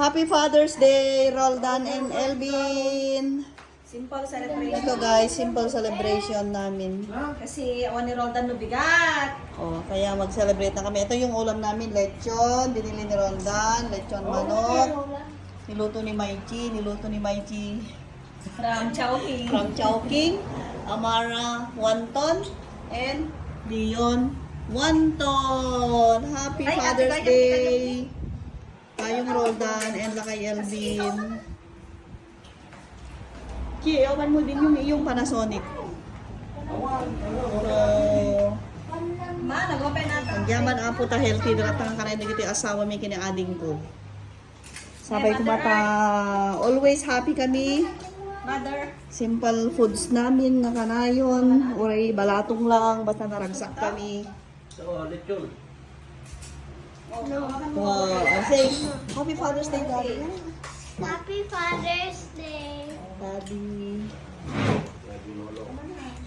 Happy Father's Day, Roldan and Elvin. Simple celebration. Ito guys, simple celebration namin. Kasi awan ni Roldan no bigat. Oh, kaya mag-celebrate na kami. Ito yung ulam namin, lechon, binili ni Roldan, lechon manok. Niluto ni Maichi From Chowking. from Chowking, Amara wonton, and Leon wonton. Happy Ay, Father's ate, Day! Tayong Roldan and lakay Elvin. Ki, ewan mo din yung iyong Panasonic. So, Ma, nag-open natin. ang yaman apo ta healthy darat ang kanay nagiti asawa mi kini ading ko. Sabay ko mata, always happy kami. Mother. Simple foods namin nga kanayon, uray balatong lang basta naragsak kami. Wow, say Happy Father's Day, Daddy. Happy Father's Day. Daddy.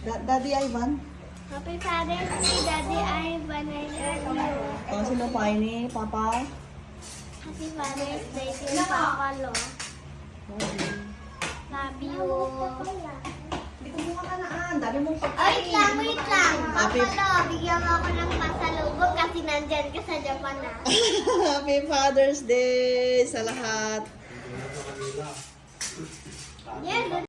Daddy Ivan. Happy Father's Day, Daddy Ivan. I love you. Oh, sino pa ini? Papa? Happy Father's Day to Papa Lo. Love you. Hindi ko mukha ka naan. Dami mong Wait pagkain. lang, wait lang. Happy- Papa Lo, bigyan mo ako ng pasalubong kasi nandyan ka sa Japan na. Happy Father's Day sa lahat. Yeah,